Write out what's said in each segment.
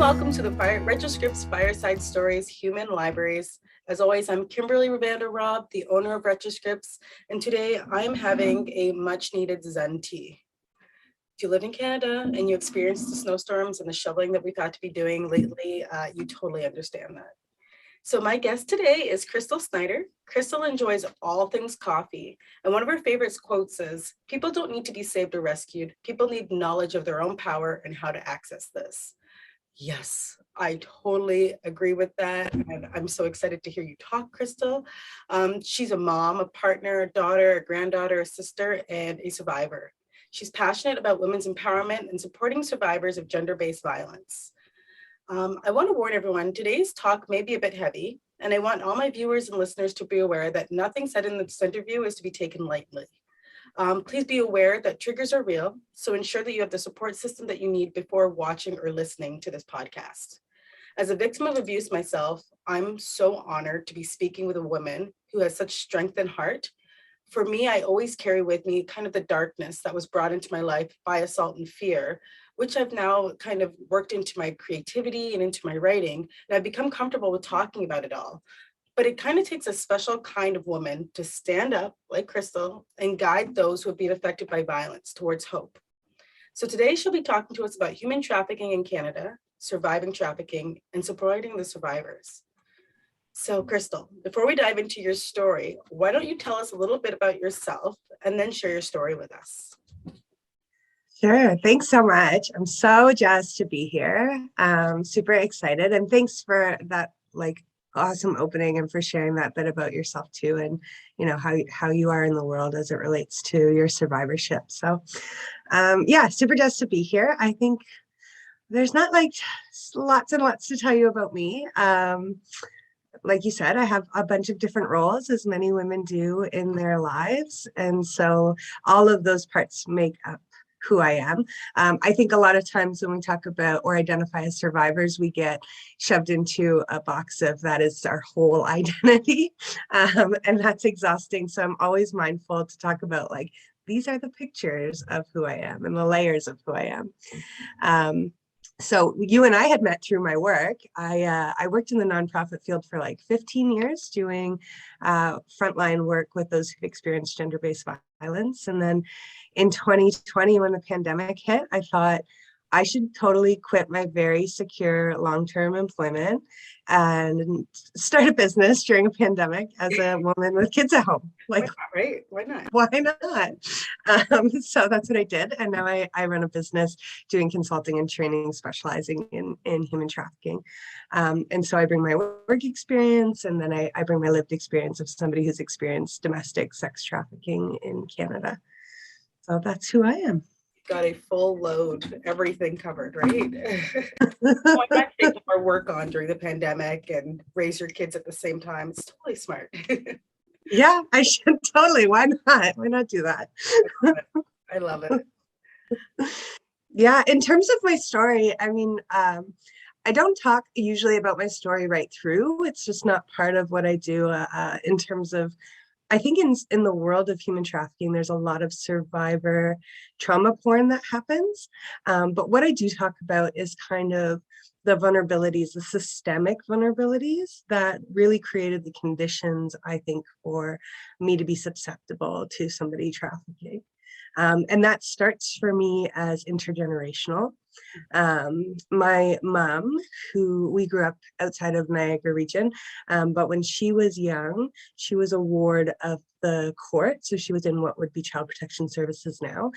welcome to the Retroscripts Fireside Stories Human Libraries. As always, I'm Kimberly Ravander-Robb, the owner of Retroscripts, and today I'm having a much-needed Zen tea. If you live in Canada and you experience the snowstorms and the shoveling that we've had to be doing lately, you totally understand that. So my guest today is Krystal Snider. Krystal enjoys all things coffee, and one of her favorite quotes is, "People don't need to be saved or rescued. People need knowledge of their own power and how to access this." Yes, I totally agree with that. And I'm so excited to hear you talk, Krystal. She's a mom, a partner, a daughter, a granddaughter, a sister, and a survivor. She's passionate about women's empowerment and supporting survivors of gender-based violence. I want to warn everyone, today's talk may be a bit heavy, and I want all my viewers and listeners to be aware that nothing said in this interview is to be taken lightly. Please be aware that triggers are real, so ensure that you have the support system that you need before watching or listening to this podcast. As a victim of abuse myself, I'm so honored to be speaking with a woman who has such strength and heart. For me, I always carry with me kind of the darkness that was brought into my life by assault and fear, which I've now kind of worked into my creativity and into my writing, and I've become comfortable with talking about it all. But it kind of takes a special kind of woman to stand up like Krystal and guide those who have been affected by violence towards hope. So today she'll be talking to us about human trafficking in Canada, surviving trafficking, and supporting the survivors. So Krystal, before we dive into your story, why don't you tell us a little bit about yourself and then share your story with us? Sure. Thanks so much. I'm so jazzed to be here. Super excited. And thanks for that awesome opening and for sharing that bit about yourself too, and how you are in the world as it relates to your survivorship. So super jazzed to be here. I think there's not lots and lots to tell you about me. Like you said, I have a bunch of different roles, as many women do in their lives. And so all of those parts make up who I am. I think a lot of times when we talk about or identify as survivors, we get shoved into a box of that is our whole identity. And that's exhausting. So I'm always mindful to talk about these are the pictures of who I am and the layers of who I am. So you and I had met through my work. I worked in the nonprofit field for 15 years doing frontline work with those who've experienced gender-based violence. And then in 2020, when the pandemic hit, I thought I should totally quit my very secure long-term employment and start a business during a pandemic as a woman with kids at home. Right? Why not? Why not? So that's what I did. And now I run a business doing consulting and training, specializing in human trafficking. And so I bring my work experience, and then I bring my lived experience of somebody who's experienced domestic sex trafficking in Canada. So that's who I am. Got a full load, everything covered, right? Why not take more work on during the pandemic and raise your kids at the same time? It's totally smart. Yeah, I should totally. Why not? Why not do that? I love it. Yeah, in terms of my story, I mean, I don't talk usually about my story right through. It's just not part of what I do in terms of, I think in the world of human trafficking, there's a lot of survivor trauma porn that happens. But what I do talk about is kind of the vulnerabilities, the systemic vulnerabilities that really created the conditions, I think, for me to be susceptible to somebody trafficking. And that starts for me as intergenerational. My mom, who we grew up outside of Niagara region, but when she was young, she was a ward of the court. So she was in what would be child protection services now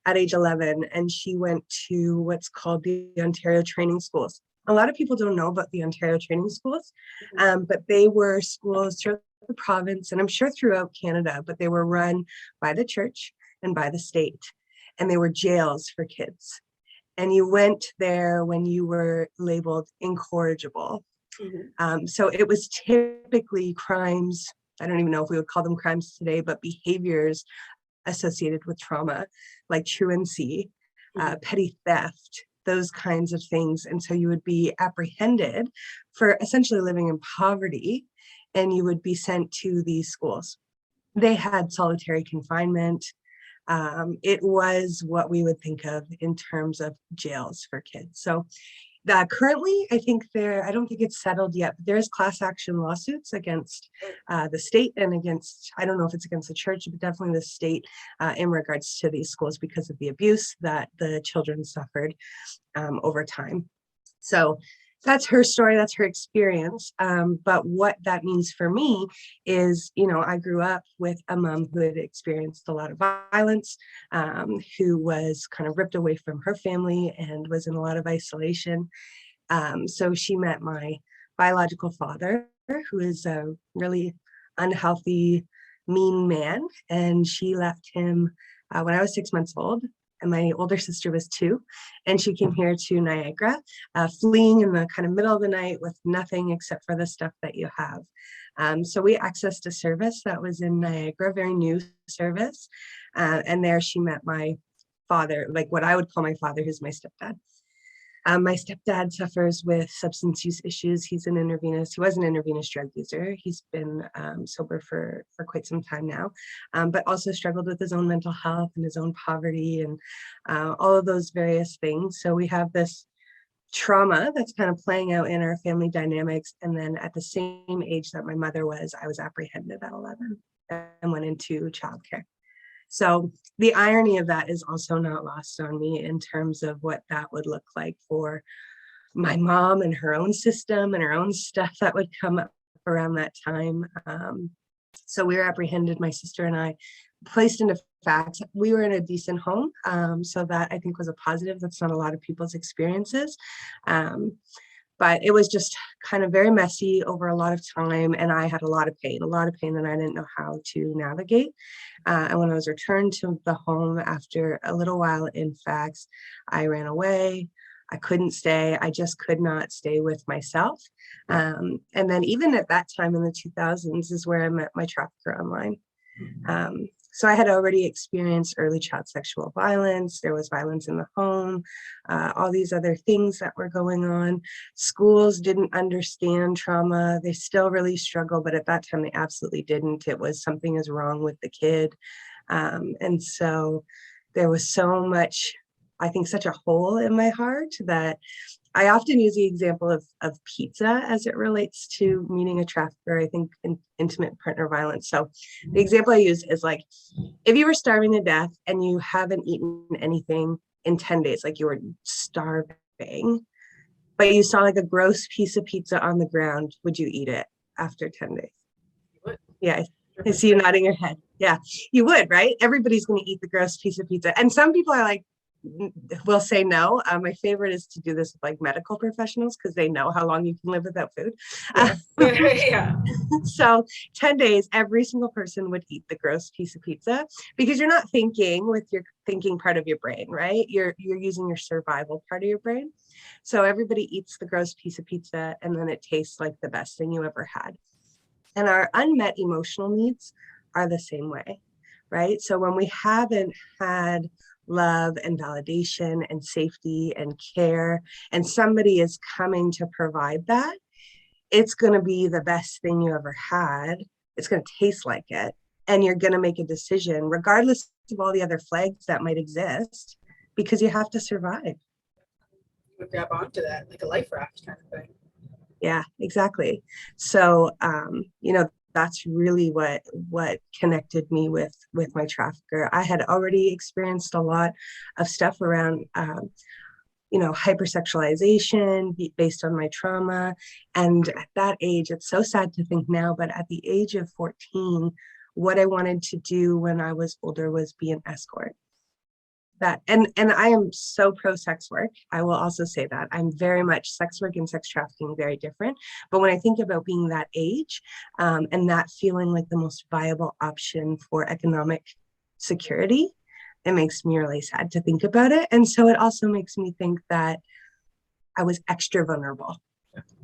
at age 11. And she went to what's called the Ontario training schools. A lot of people don't know about the Ontario training schools, but they were schools throughout the province, and I'm sure throughout Canada, but they were run by the church and by the state, and they were jails for kids. And you went there when you were labeled incorrigible. So it was typically crimes, I don't even know if we would call them crimes today, but behaviors associated with trauma, like truancy, petty theft, those kinds of things. And so you would be apprehended for essentially living in poverty, and you would be sent to these schools. They had solitary confinement. It was what we would think of in terms of jails for kids. So Currently, I think I don't think it's settled yet, but there's class action lawsuits against the state and against, I don't know if it's against the church, but definitely the state in regards to these schools because of the abuse that the children suffered over time. So that's her story, that's her experience. But what that means for me is, I grew up with a mom who had experienced a lot of violence, who was kind of ripped away from her family and was in a lot of isolation. So she met my biological father, who is a really unhealthy, mean man. And she left him when I was 6 months old. And my older sister was 2, and she came here to Niagara, fleeing in the kind of middle of the night with nothing except for the stuff that you have. So we accessed a service that was in Niagara, very new service. And there she met my father, like what I would call my father, who's my stepdad. My stepdad suffers with substance use issues. He was an intravenous drug user. He's been sober for quite some time now, but also struggled with his own mental health and his own poverty and all of those various things. So we have this trauma that's kind of playing out in our family dynamics. And then at the same age that my mother was, I was apprehended at 11 and went into childcare. So the irony of that is also not lost on me in terms of what that would look like for my mom and her own system and her own stuff that would come up around that time. So we were apprehended, my sister and I, placed into facts. We were in a decent home, so that I think was a positive. That's not a lot of people's experiences. But it was just kind of very messy over a lot of time. And I had a lot of pain that I didn't know how to navigate. And when I was returned to the home after a little while in facts, I ran away. I couldn't stay. I just could not stay with myself. And then even at that time in the 2000s is where I met my trafficker online. So I had already experienced early child sexual violence. There was violence in the home, all these other things that were going on. Schools didn't understand trauma. They still really struggle, but at that time they absolutely didn't. It was something is wrong with the kid. And so there was so much, I think, such a hole in my heart that I often use the example of pizza as it relates to meeting a trafficker, I think, in intimate partner violence. So the example I use is like, if you were starving to death and you haven't eaten anything in 10 days, like you were starving, but you saw like a gross piece of pizza on the ground, would you eat it after 10 days? You would. Yeah, I see you nodding your head. Yeah, you would, right? Everybody's going to eat the gross piece of pizza. And some people are like, will say no. My favorite is to do this with like medical professionals because they know how long you can live without food. Yeah. So 10 days, every single person would eat the gross piece of pizza because you're not thinking with your thinking part of your brain, right? You're using your survival part of your brain. So everybody eats the gross piece of pizza and then it tastes like the best thing you ever had. And our unmet emotional needs are the same way, right? So when we haven't had love and validation and safety and care, and somebody is coming to provide that, it's going to be the best thing you ever had. It's going to taste like it. And you're going to make a decision, regardless of all the other flags that might exist, because you have to survive. You would grab onto that like a life raft kind of thing. Yeah, exactly. So, that's really what connected me with my trafficker. I had already experienced a lot of stuff around, hypersexualization based on my trauma. And at that age, it's so sad to think now, but at the age of 14, what I wanted to do when I was older was be an escort. And I am so pro sex work. I will also say that I'm very much sex work and sex trafficking, very different. But when I think about being that age and that feeling like the most viable option for economic security, it makes me really sad to think about it. And so it also makes me think that I was extra vulnerable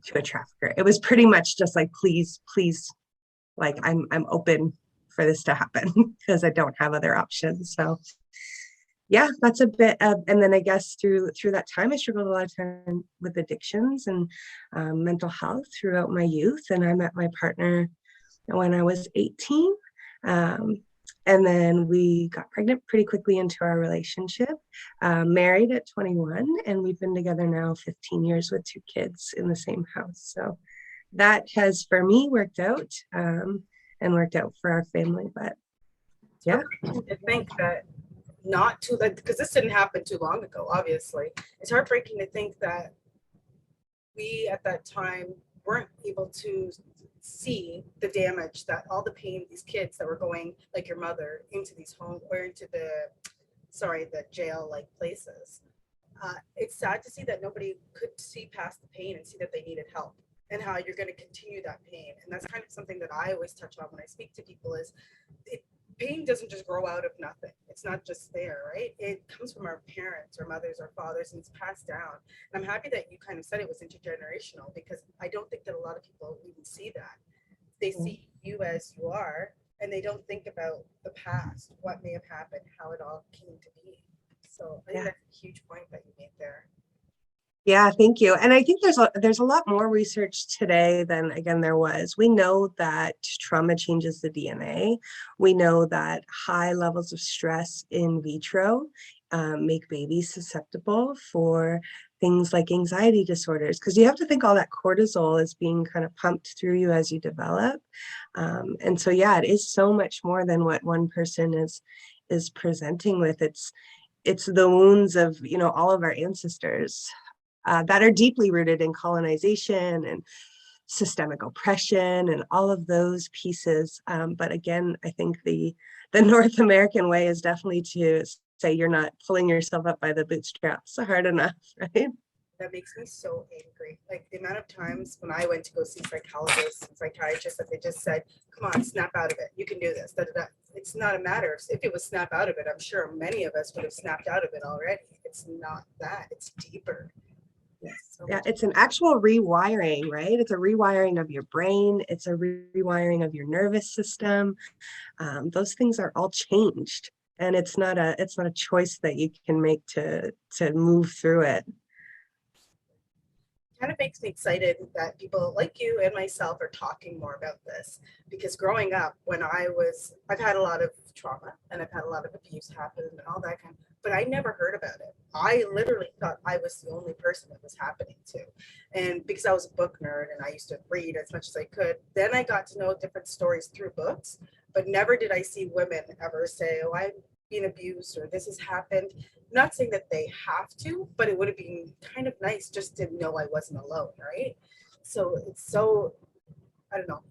to a trafficker. It was pretty much just like, please, like I'm open for this to happen because I don't have other options. So yeah, that's a bit of, and then I guess through that time, I struggled a lot of time with addictions and mental health throughout my youth. And I met my partner when I was 18. And then we got pregnant pretty quickly into our relationship, married at 21, and we've been together now 15 years with 2 kids in the same house. So that has, for me, worked out, and worked out for our family. But It's yeah. heartbreaking to think that not too, like, because this didn't happen too long ago, obviously. It's heartbreaking to think that we at that time weren't able to see the damage, that all the pain, these kids that were going, like your mother, into these homes or into the jail like places. It's sad to see that nobody could see past the pain and see that they needed help and how you're going to continue that pain. And that's kind of something that I always touch on when I speak to people is pain doesn't just grow out of nothing. It's not just there, right? It comes from our parents or mothers or fathers and it's passed down. And I'm happy that you kind of said it was intergenerational because I don't think that a lot of people even see that. They see you as you are and they don't think about the past, what may have happened, how it all came to be. So I think Yeah. that's a huge point that you made there. Yeah, thank you. And I think there's a lot more research today than again there was. We know that trauma changes the DNA. We know that high levels of stress in vitro make babies susceptible for things like anxiety disorders because you have to think all that cortisol is being kind of pumped through you as you develop. And so yeah, it is so much more than what one person is presenting with. It's the wounds of all of our ancestors that are deeply rooted in colonization and systemic oppression and all of those pieces. But again, I think the North American way is definitely to say you're not pulling yourself up by the bootstraps hard enough, right? That makes me so angry. Like the amount of times when I went to go see psychologists and psychiatrists that they just said, come on, snap out of it. You can do this. Da, da, da. It's not a matter of if it was snap out of it. I'm sure many of us would have snapped out of it already. It's not that. It's deeper. So Yeah, it's an actual rewiring, right? It's a rewiring of your brain. It's a rewiring of your nervous system. Those things are all changed, and it's not a choice that you can make to move through it. kind of makes me excited that people like you and myself are talking more about this because growing up I've had a lot of trauma and I've had a lot of abuse happen and all that kind of, but I never heard about it. I literally thought I was the only person it was happening to. And because I was a book nerd and I used to read as much as I could, then I got to know different stories through books, but never did I see women ever say, oh, I've been abused or this has happened. Not saying that they have to, but it would have been kind of nice just to know I wasn't alone, right? So it's so, I don't know,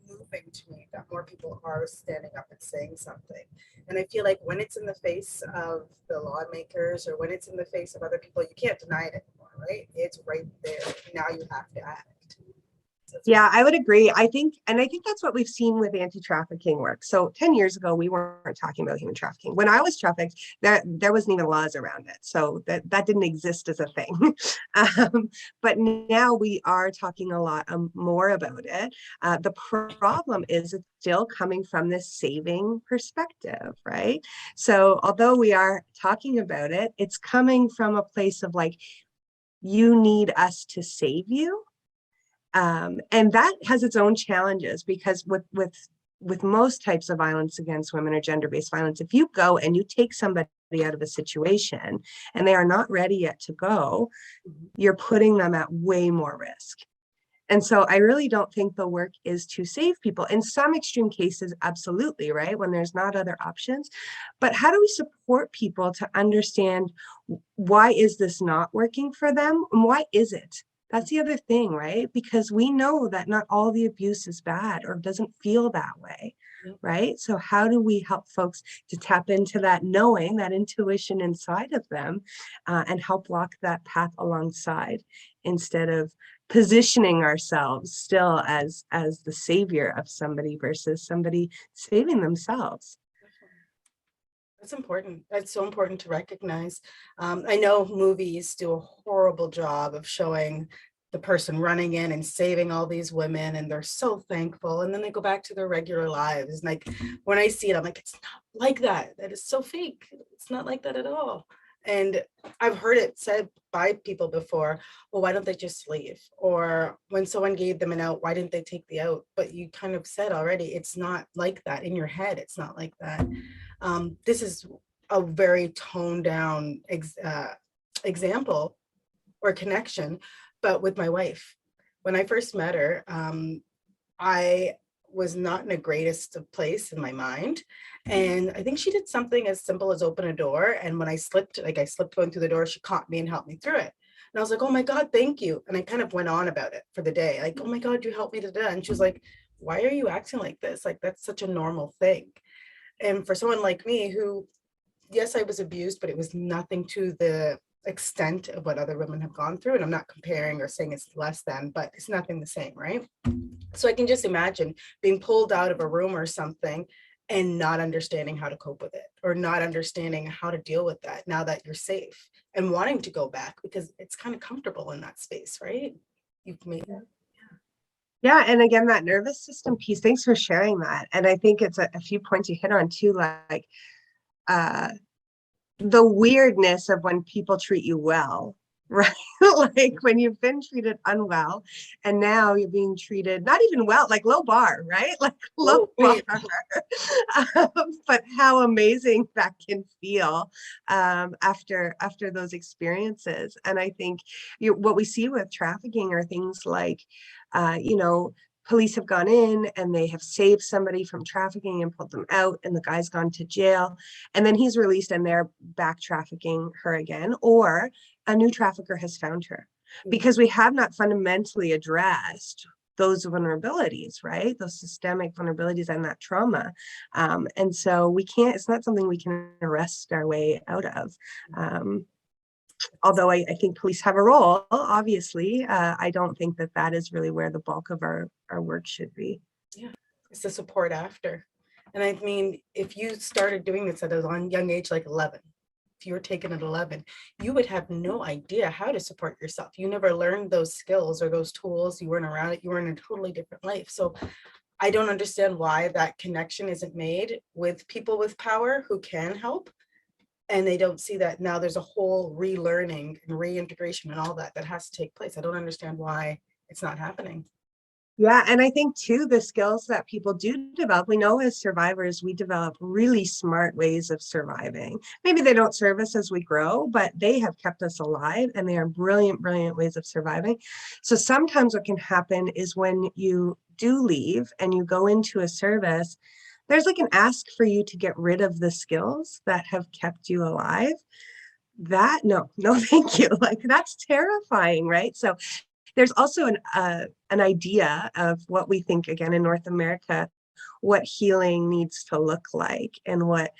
moving to me that more people are standing up and saying something. And I feel like when it's in the face of the lawmakers or when it's in the face of other people, you can't deny it anymore, right? It's right there. Now you have to act. Yeah, I would agree. I think that's what we've seen with anti-trafficking work. So 10 years ago, we weren't talking about human trafficking. When I was trafficked, there wasn't even laws around it. So that didn't exist as a thing. But now we are talking a lot more about it. The problem is it's still coming from this saving perspective, right? So although we are talking about it, it's coming from a place of like, you need us to save you. And that has its own challenges because with most types of violence against women or gender-based violence, if you go and you take somebody out of a situation and they are not ready yet to go, you're putting them at way more risk. And so I really don't think the work is to save people. In some extreme cases, absolutely, right? When there's not other options. But how do we support people to understand why is this not working for them? And why is it? That's the other thing, right? Because we know that not all the abuse is bad or doesn't feel that way, right? So how do we help folks to tap into that knowing, that intuition inside of them, and help walk that path alongside instead of positioning ourselves still as the savior of somebody versus somebody saving themselves. That's important. That's so important to recognize. I know movies do a horrible job of showing the person running in and saving all these women, and they're so thankful. And then they go back to their regular lives. And like when I see it, I'm like, it's not like that. That is so fake. It's not like that at all. And I've heard it said by people before, well, why don't they just leave? Or when someone gave them an out, why didn't they take the out? But you kind of said already, it's not like that in your head. It's not like that. This is a very toned down example or connection, but with my wife. When I first met her, I was not in the greatest of place in my mind. And I think she did something as simple as open a door. And when I slipped, like I slipped going through the door, she caught me and helped me through it. And I was like, oh my God, thank you. And I kind of went on about it for the day. Like, oh my God, you helped me today. And she was like, why are you acting like this? Like, that's such a normal thing. And for someone like me who, yes, I was abused, but it was nothing to the extent of what other women have gone through. And I'm not comparing or saying it's less than, but it's nothing the same, right? So I can just imagine being pulled out of a room or something and not understanding how to cope with it, or not understanding how to deal with that now that you're safe, and wanting to go back because it's kind of comfortable in that space, right? You've made it. Yeah, and again, that nervous system piece, thanks for sharing that. And I think it's a few points you hit on too, like uh the weirdness of when people treat you well, right? Like when you've been treated unwell and now you're being treated not even well, like low bar, right? Like low Oh, bar. wait. But how amazing that can feel after those experiences. And I think what we see with trafficking are things like, you know, police have gone in and they have saved somebody from trafficking and pulled them out, and the guy's gone to jail, and then he's released and they're back trafficking her again, or a new trafficker has found her, because we have not fundamentally addressed those vulnerabilities, right? Those systemic vulnerabilities and that trauma. And so we can't, it's not something we can arrest our way out of. Although I think police have a role, obviously, I don't think that that is really where the bulk of our work should be. Yeah, it's the support after. And I mean, if you started doing this at a young age, like 11, if you were taken at 11, you would have no idea how to support yourself. You never learned those skills or those tools. You weren't around it. You were in a totally different life. So I don't understand why that connection isn't made with people with power who can help. And they don't see that now there's a whole relearning and reintegration and all that that has to take place. I don't understand why it's not happening. Yeah, and I think too, the skills that people do develop, we know as survivors, we develop really smart ways of surviving. Maybe they don't serve us as we grow, but they have kept us alive, and they are brilliant, brilliant ways of surviving. So sometimes what can happen is when you do leave and you go into a service, there's like an ask for you to get rid of the skills that have kept you alive. That, no, thank you. Like, that's terrifying, right? So there's also an idea of what we think, again, in North America, what healing needs to look like, and what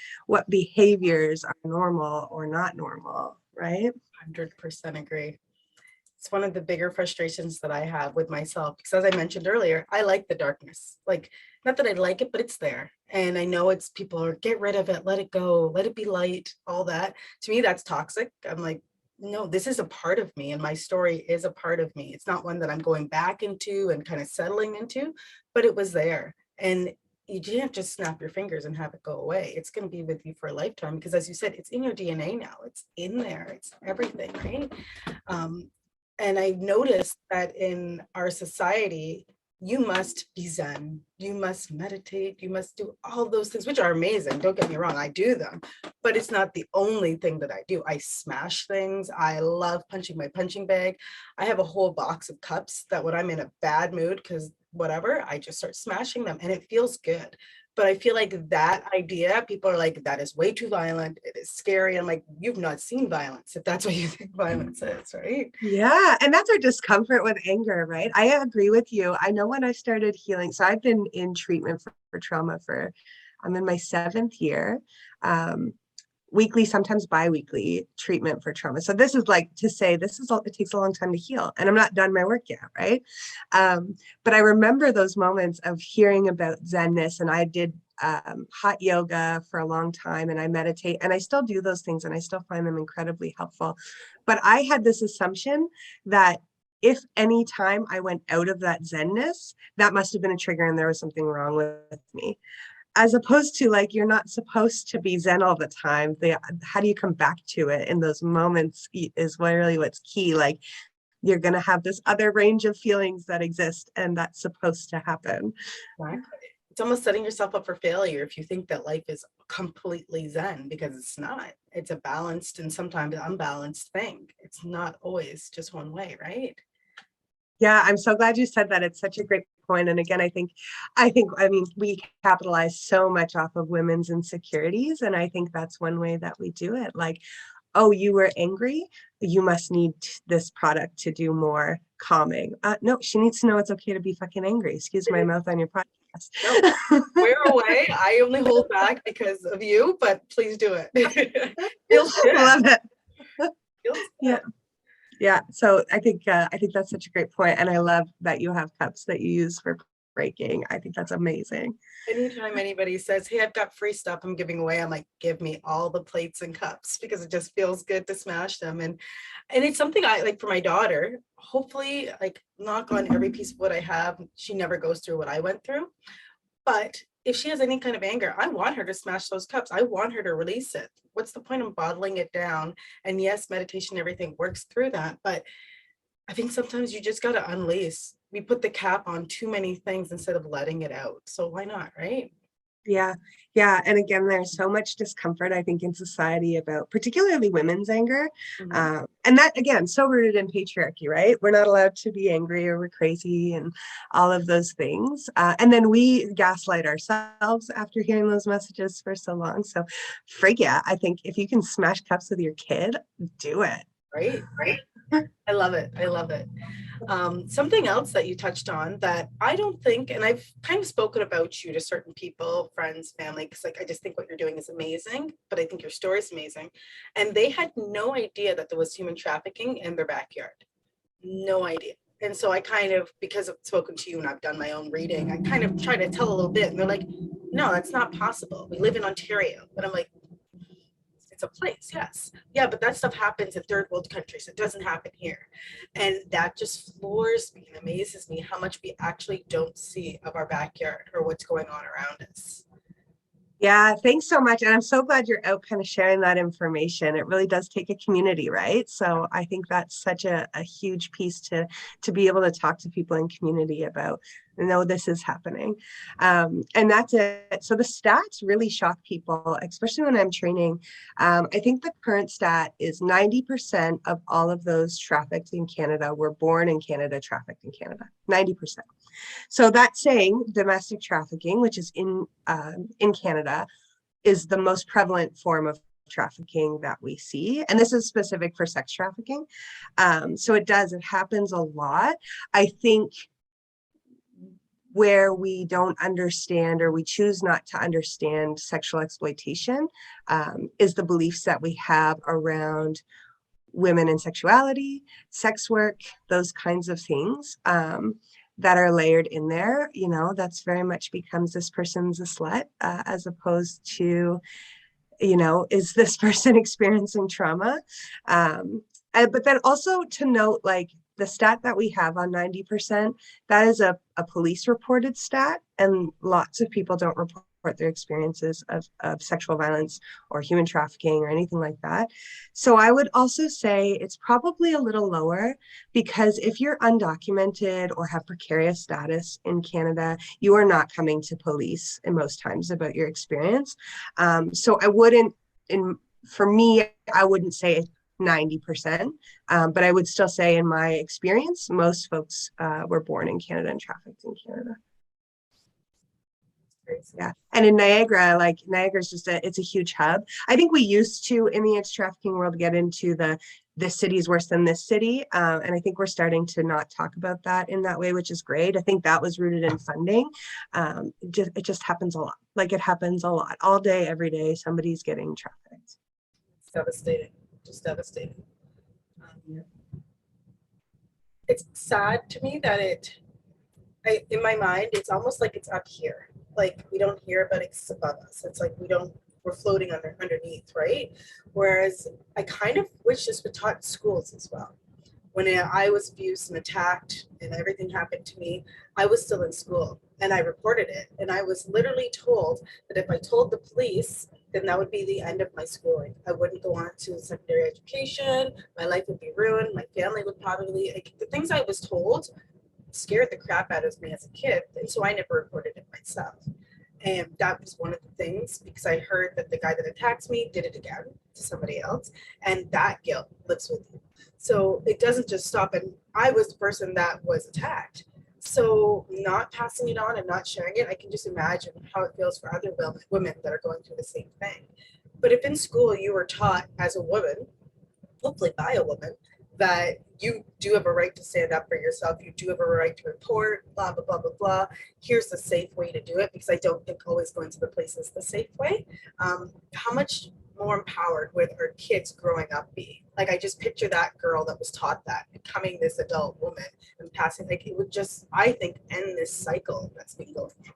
behaviors are normal or not normal, right? 100% agree. It's one of the bigger frustrations that I have with myself, because as I mentioned earlier, I like the darkness. Like, not that I like it, but it's there. And I know it's people are, get rid of it, let it go, let it be light, all that. To me, that's toxic. I'm like, no, this is a part of me, and my story is a part of me. It's not one that I'm going back into and kind of settling into, but it was there. And you can't just snap your fingers and have it go away. It's going to be with you for a lifetime, because as you said, it's in your DNA now. It's in there. It's everything, right? And I noticed that in our society, you must be Zen, you must meditate, you must do all those things, which are amazing. Don't get me wrong, I do them, but it's not the only thing that I do. I smash things. I love punching my punching bag. I have a whole box of cups that when I'm in a bad mood, because whatever, I just start smashing them and it feels good. But I feel like that idea, people are like, that is way too violent. It is scary. I'm like, you've not seen violence if that's what you think violence is, right? Yeah, and that's our discomfort with anger, right? I agree with you. I know when I started healing, so I've been in treatment for trauma I'm in my 7th year. Weekly, sometimes bi-weekly treatment for trauma. So this is like to say, it takes a long time to heal, and I'm not done my work yet, right? But I remember those moments of hearing about Zenness, and I did hot yoga for a long time, and I meditate, and I still do those things, and I still find them incredibly helpful. But I had this assumption that if any time I went out of that Zenness, that must have been a trigger and there was something wrong with me. as opposed to like, you're not supposed to be zen all the time. How do you come back to it in those moments is really what's key. Like, you're going to have this other range of feelings that exist, and that's supposed to happen. Exactly. It's almost setting yourself up for failure if you think that life is completely zen, because it's not. It's a balanced and sometimes unbalanced thing. It's not always just one way, right? Yeah, I'm so glad you said that. It's such a great point. And again, I mean, we capitalize so much off of women's insecurities. And I think that's one way that we do it. Like, oh, you were angry, you must need this product to do more calming. No, she needs to know it's okay to be fucking angry. Excuse my mouth on your podcast. No, wear away. I only hold back because of you, but please do it. Feels good. Love it. Feels Yeah. Yeah, so I think that's such a great point, and I love that you have cups that you use for breaking. I think that's amazing. Anytime anybody says, hey, I've got free stuff I'm giving away, I'm like, give me all the plates and cups, because it just feels good to smash them. And it's something I like for my daughter. Hopefully, like, knock on every piece of what I have, she never goes through what I went through. But if she has any kind of anger, I want her to smash those cups. I want her to release it. What's the point of bottling it down? And yes, meditation, everything works through that. But I think sometimes you just got to unleash. We put the cap on too many things instead of letting it out. So why not, right? Yeah, yeah. And again, there's so much discomfort, I think, in society about particularly women's anger. And that, again, so rooted in patriarchy, right? We're not allowed to be angry, or we're crazy and all of those things. And then we gaslight ourselves after hearing those messages for so long. So frig yeah, I think if you can smash cups with your kid, do it. Right. I love it. I love it. Something else that you touched on that I don't think, and I've kind of spoken about you to certain people, friends, family, because like I just think what you're doing is amazing, but I think your story is amazing. And they had no idea that there was human trafficking in their backyard. No idea. And so I kind of, because I've spoken to you and I've done my own reading, I kind of try to tell a little bit, and they're like, no, that's not possible. We live in Ontario. But I'm like, it's a place, yes. Yeah, but that stuff happens in third world countries. It doesn't happen here. And that just floors me and amazes me how much we actually don't see of our backyard or what's going on around us. Yeah, thanks so much. And I'm so glad you're out kind of sharing that information. It really does take a community, right? So I think that's such a huge piece to be able to talk to people in community about, no, this is happening. And that's it. So the stats really shock people, especially when I'm training. I think the current stat is 90% of all of those trafficked in Canada were born in Canada, trafficked in Canada, 90%. So that's saying domestic trafficking, which is in Canada, is the most prevalent form of trafficking that we see. And this is specific for sex trafficking. So it happens a lot. I think where we don't understand, or we choose not to understand sexual exploitation, is the beliefs that we have around women and sexuality, sex work, those kinds of things. That are layered in there, that's very much becomes this person's a slut, as opposed to, is this person experiencing trauma? But then also to note, like, the stat that we have on 90%, that is a police reported stat, and lots of people don't report their experiences of sexual violence or human trafficking or anything like that. So I would also say it's probably a little lower, because if you're undocumented or have precarious status in Canada, you are not coming to police in most times about your experience. So I wouldn't, for me, I wouldn't say 90%, but I would still say in my experience, most folks were born in Canada and trafficked in Canada. Yeah. And in Niagara, like, Niagara's just it's a huge hub. I think we used to, in the anti-trafficking world, get into this city is worse than this city. And I think we're starting to not talk about that in that way, which is great. I think that was rooted in funding. It just happens a lot. Like, it happens a lot. All day, every day, somebody's getting trafficked. It's devastating. Just devastating. It's sad to me that in my mind, it's almost like it's up here. Like, we don't hear about it, it's above us. It's like we're floating underneath, right? Whereas I kind of wish this was taught in schools as well. When I was abused and attacked and everything happened to me, I was still in school. and I reported it. And I was literally told that if I told the police, then that would be the end of my schooling. I wouldn't go on to secondary education. My life would be ruined. My family would probably, like, the things I was told scared the crap out of me as a kid. And so I never reported it myself. And that was one of the things, because I heard that the guy that attacked me did it again to somebody else. And that guilt lives with you. So it doesn't just stop. And I was the person that was attacked. So not passing it on and not sharing it, I can just imagine how it feels for other women that are going through the same thing. But if in school you were taught as a woman, hopefully by a woman, that you do have a right to stand up for yourself, you do have a right to report, blah, blah, blah, blah, blah. Here's the safe way to do it, because I don't think always going to the place is the safe way. How much more empowered would our kids growing up be? Like, I just picture that girl that was taught that becoming this adult woman and passing, like, it would just, I think, end this cycle that's been going on.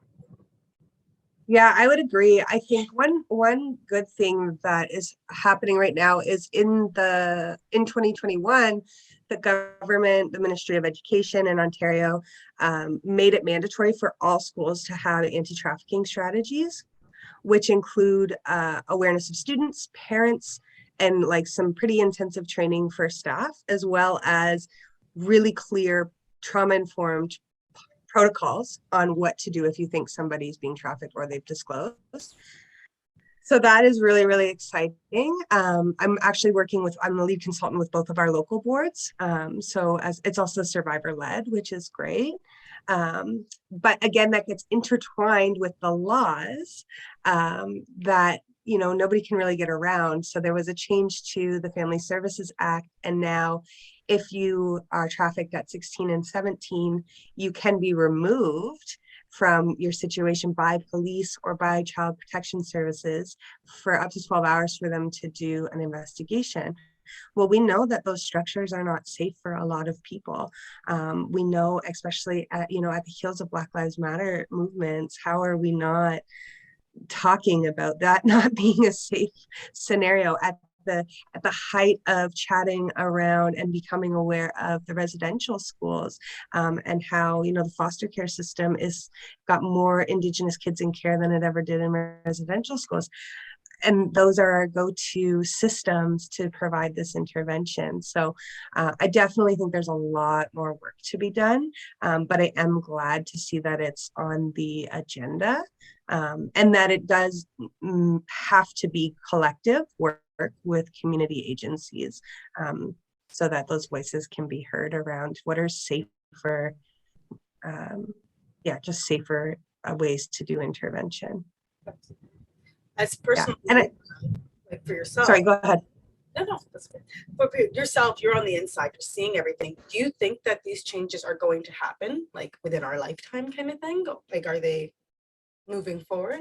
Yeah, I would agree. I think one good thing that is happening right now is in 2021, the government, the Ministry of Education in Ontario, made it mandatory for all schools to have anti-trafficking strategies, which include awareness of students, parents, and like some pretty intensive training for staff, as well as really clear trauma-informed protocols on what to do if you think somebody's being trafficked or they've disclosed. So that is really, really exciting. I'm actually I'm the lead consultant with both of our local boards. So as it's also survivor led, which is great. But again, that gets intertwined with the laws that, you know, nobody can really get around. So there was a change to the Family Services Act, and now if you are trafficked at 16 and 17, you can be removed from your situation by police or by child protection services for up to 12 hours for them to do an investigation. Well, we know that those structures are not safe for a lot of people. We know, especially at the heels of Black Lives Matter movements, how are we not talking about that not being a safe scenario at the height of chatting around and becoming aware of the residential schools, and how, you know, the foster care system is got more Indigenous kids in care than it ever did in residential schools. And those are our go-to systems to provide this intervention. So I definitely think there's a lot more work to be done, but I am glad to see that it's on the agenda, and that it does have to be collective work with community agencies, so that those voices can be heard around what are safer, just safer ways to do intervention. As personally, like for yourself. Sorry, go ahead. No, that's good. But for yourself, you're on the inside, you're seeing everything. Do you think that these changes are going to happen, like within our lifetime kind of thing? Like, are they moving forward?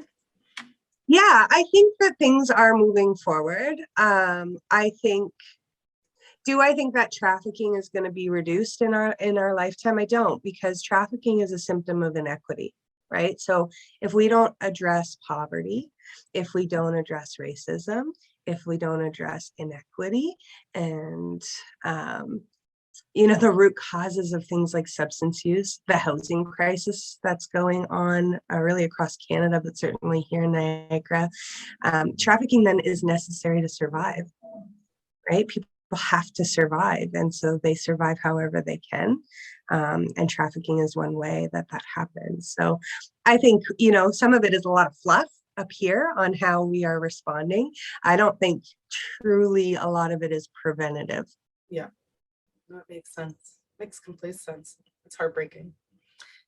Yeah, I think that things are moving forward. I think that trafficking is going to be reduced in our lifetime? I don't, because trafficking is a symptom of inequity, right? So if we don't address poverty, if we don't address racism, if we don't address inequity, and the root causes of things like substance use, the housing crisis that's going on really across Canada, but certainly here in Niagara, trafficking then is necessary to survive, right? People have to survive, and so they survive however they can, and trafficking is one way that happens. So I think, some of it is a lot of fluff up here on how we are responding. I don't think truly a lot of it is preventative. Yeah, that makes sense. Makes complete sense. It's heartbreaking.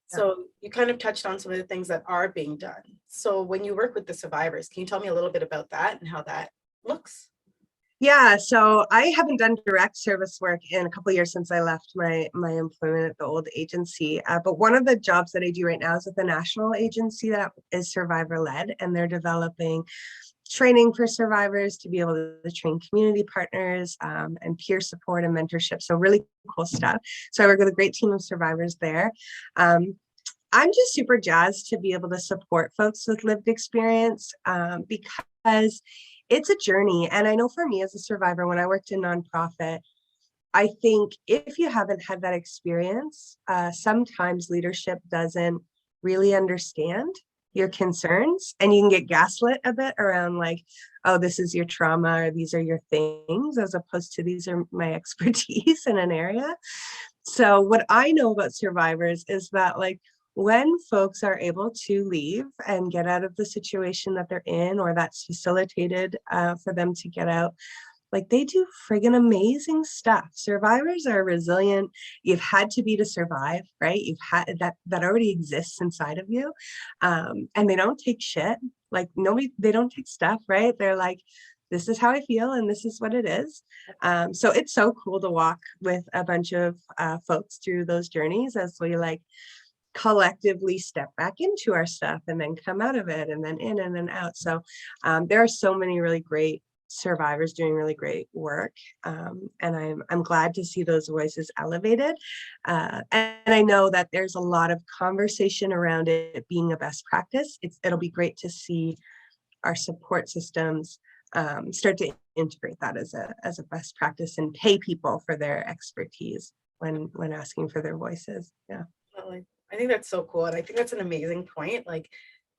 So you kind of touched on some of the things that are being done. So when you work with the survivors, can you tell me a little bit about that and how that looks? Yeah, so I haven't done direct service work in a couple of years since I left my employment at the old agency. But one of the jobs that I do right now is with a national agency that is survivor led, and they're developing training for survivors to be able to train community partners, and peer support and mentorship. So really cool stuff. So I work with a great team of survivors there. I'm just super jazzed to be able to support folks with lived experience, because it's a journey. And I know for me as a survivor, when I worked in nonprofit, I think if you haven't had that experience, sometimes leadership doesn't really understand your concerns, and you can get gaslit a bit around like, oh, this is your trauma or these are your things, as opposed to these are my expertise in an area. So what I know about survivors is that like when folks are able to leave and get out of the situation that they're in, or that's facilitated for them to get out, like they do friggin' amazing stuff. Survivors are resilient. You've had to be to survive, right? You've had that already exists inside of you. And they don't take shit. Like nobody, they don't take stuff, right? They're like, this is how I feel and this is what it is. So it's so cool to walk with a bunch of folks through those journeys as we like collectively step back into our stuff and then come out of it and then in and then out. So there are so many really great survivors doing really great work, and I'm glad to see those voices elevated, and I know that there's a lot of conversation around it being a best practice. It'll be great to see our support systems start to integrate that as a best practice and pay people for their expertise when asking for their voices. Yeah. Definitely. I think that's so cool. And I think that's an amazing point. Like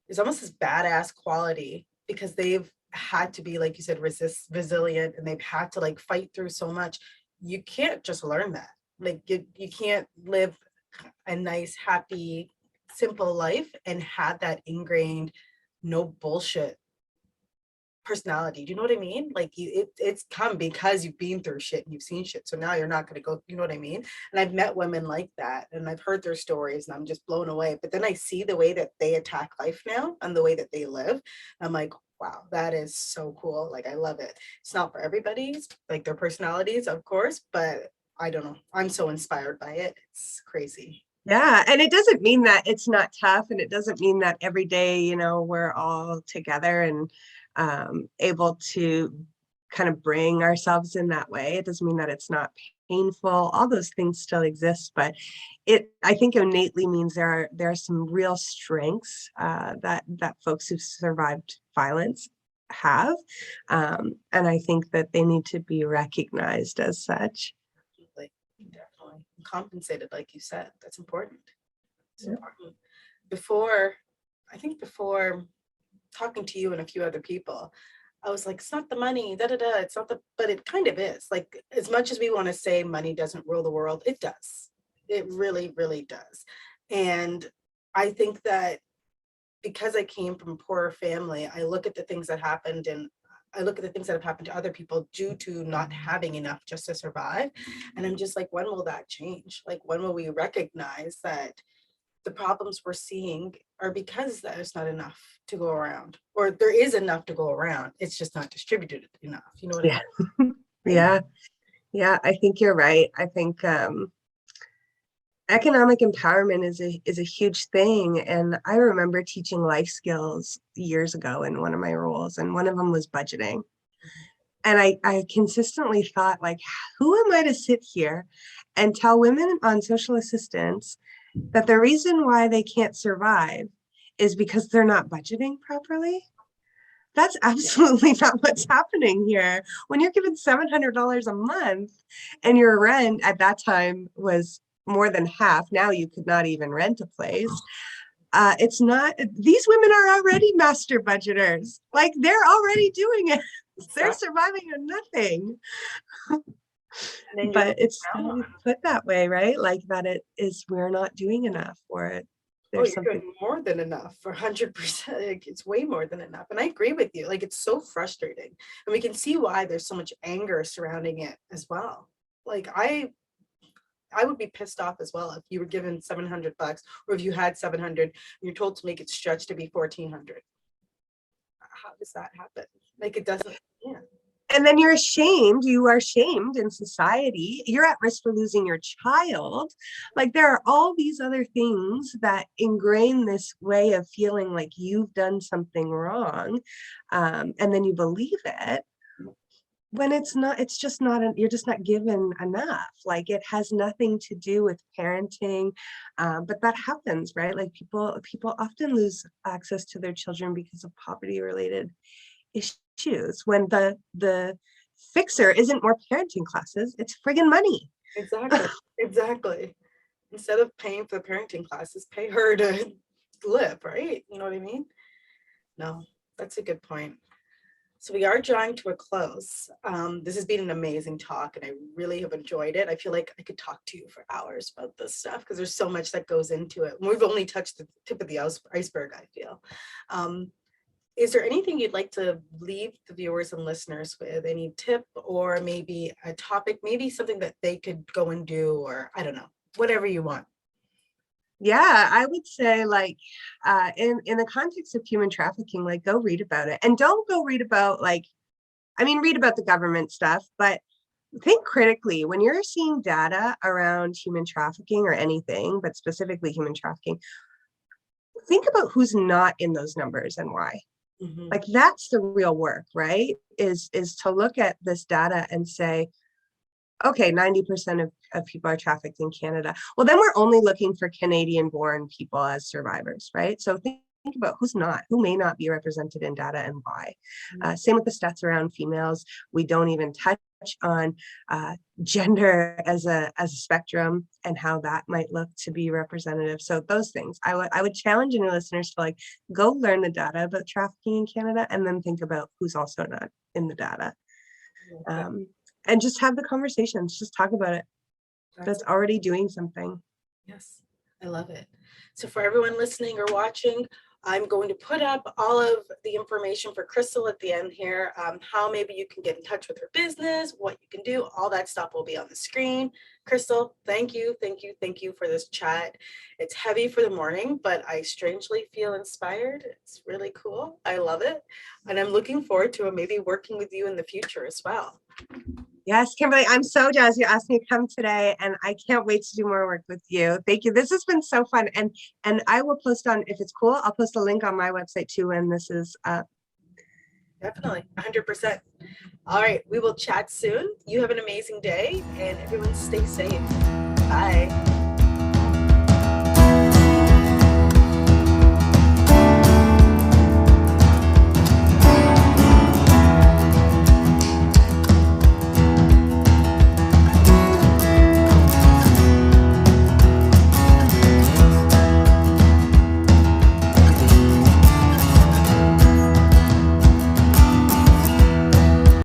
there's almost this badass quality because they've had to be, like you said, resilient, and they've had to like fight through so much. You can't just learn that. Like you can't live a nice, happy, simple life and have that ingrained, no bullshit personality. Do you know what I mean? Like it's come because you've been through shit and you've seen shit. So now you're not going to go, you know what I mean? And I've met women like that and I've heard their stories and I'm just blown away. But then I see the way that they attack life now and the way that they live. I'm like, wow, that is so cool. Like, I love it. It's not for everybody's, like their personalities, of course, but I don't know. I'm so inspired by it. It's crazy. Yeah, and it doesn't mean that it's not tough, and it doesn't mean that every day, we're all together and able to kind of bring ourselves in that way. It doesn't mean that it's not painful. All those things still exist, but I think innately means there are some real strengths that folks who've survived violence have, and I think that they need to be recognized as such. Definitely compensated, like you said. That's important. It's Yeah. important. I think before talking to you and a few other people, I was like, it's not the money, da da da. It's not but it kind of is. Like, as much as we want to say money doesn't rule the world, it does. It really, really does. And I think that because I came from a poorer family, I look at the things that happened and I look at the things that have happened to other people due to not having enough just to survive. And I'm just like, when will that change? Like, when will we recognize that the problems we're seeing are because there's not enough to go around, or there is enough to go around, it's just not distributed enough. You know what I mean? Yeah. Yeah, I think you're right. I think economic empowerment is a huge thing, and I remember teaching life skills years ago in one of my roles, and one of them was budgeting. And I consistently thought, like, who am I to sit here and tell women on social assistance that the reason why they can't survive is because they're not budgeting properly? That's absolutely not what's happening here. When you're given $700 a month and your rent at that time was more than half, now you could not even rent a place. It's not, these women are already master budgeters. Like, they're already doing it. They're surviving on nothing. But it's put that way, right? Like that it is, we're not doing enough for it. There's you're doing more than enough for 100%. Like, it's way more than enough. And I agree with you. Like, it's so frustrating. And we can see why there's so much anger surrounding it as well. Like, I would be pissed off as well if you were given $700, or if you had 700 and you're told to make it stretch to be 1,400. How does that happen? Like, it doesn't. Yeah. And then you are shamed in society. You're at risk for losing your child. Like, there are all these other things that ingrain this way of feeling like you've done something wrong. And then you believe it when it's just not, you're just not given enough. Like, it has nothing to do with parenting. But that happens, right? Like, people often lose access to their children because of poverty related issues, when the fixer isn't more parenting classes, it's friggin' money. Exactly. Instead of paying for the parenting classes, pay her to live, right? You know what I mean? No, that's a good point. So we are drawing to a close. This has been an amazing talk and I really have enjoyed it. I feel like I could talk to you for hours about this stuff because there's so much that goes into it. We've only touched the tip of the iceberg, I feel. Is there anything you'd like to leave the viewers and listeners with? Any tip or maybe a topic, maybe something that they could go and do, or I don't know, whatever you want. Yeah, I would say like in the context of human trafficking, like go read about it. And don't go read about like, I mean, read about the government stuff, but think critically when you're seeing data around human trafficking or anything, but specifically human trafficking, think about who's not in those numbers and why. Like that's the real work, right? Is to look at this data and say, okay, 90% of people are trafficked in Canada. Well, then we're only looking for Canadian-born people as survivors, right? So think about who's not, who may not be represented in data and why. Same with the stats around females. We don't even touch on gender as a spectrum and how that might look to be representative. So those things, I would challenge any listeners to like go learn the data about trafficking in Canada and then think about who's also not in the data. And just have the conversations, just talk about it. That's already doing something. Yes, I love it. So for everyone listening or watching, I'm going to put up all of the information for Krystal at the end here, how maybe you can get in touch with her business, what you can do, all that stuff will be on the screen. Krystal, thank you for this chat. It's heavy for the morning, but I strangely feel inspired. It's really cool. I love it. And I'm looking forward to maybe working with you in the future as well. Yes, Kimberly, I'm so jazzed you asked me to come today and I can't wait to do more work with you. Thank you. This has been so fun. And I will post on, if it's cool, I'll post a link on my website too when this is up. Definitely, 100%. All right, we will chat soon. You have an amazing day and everyone stay safe. Bye.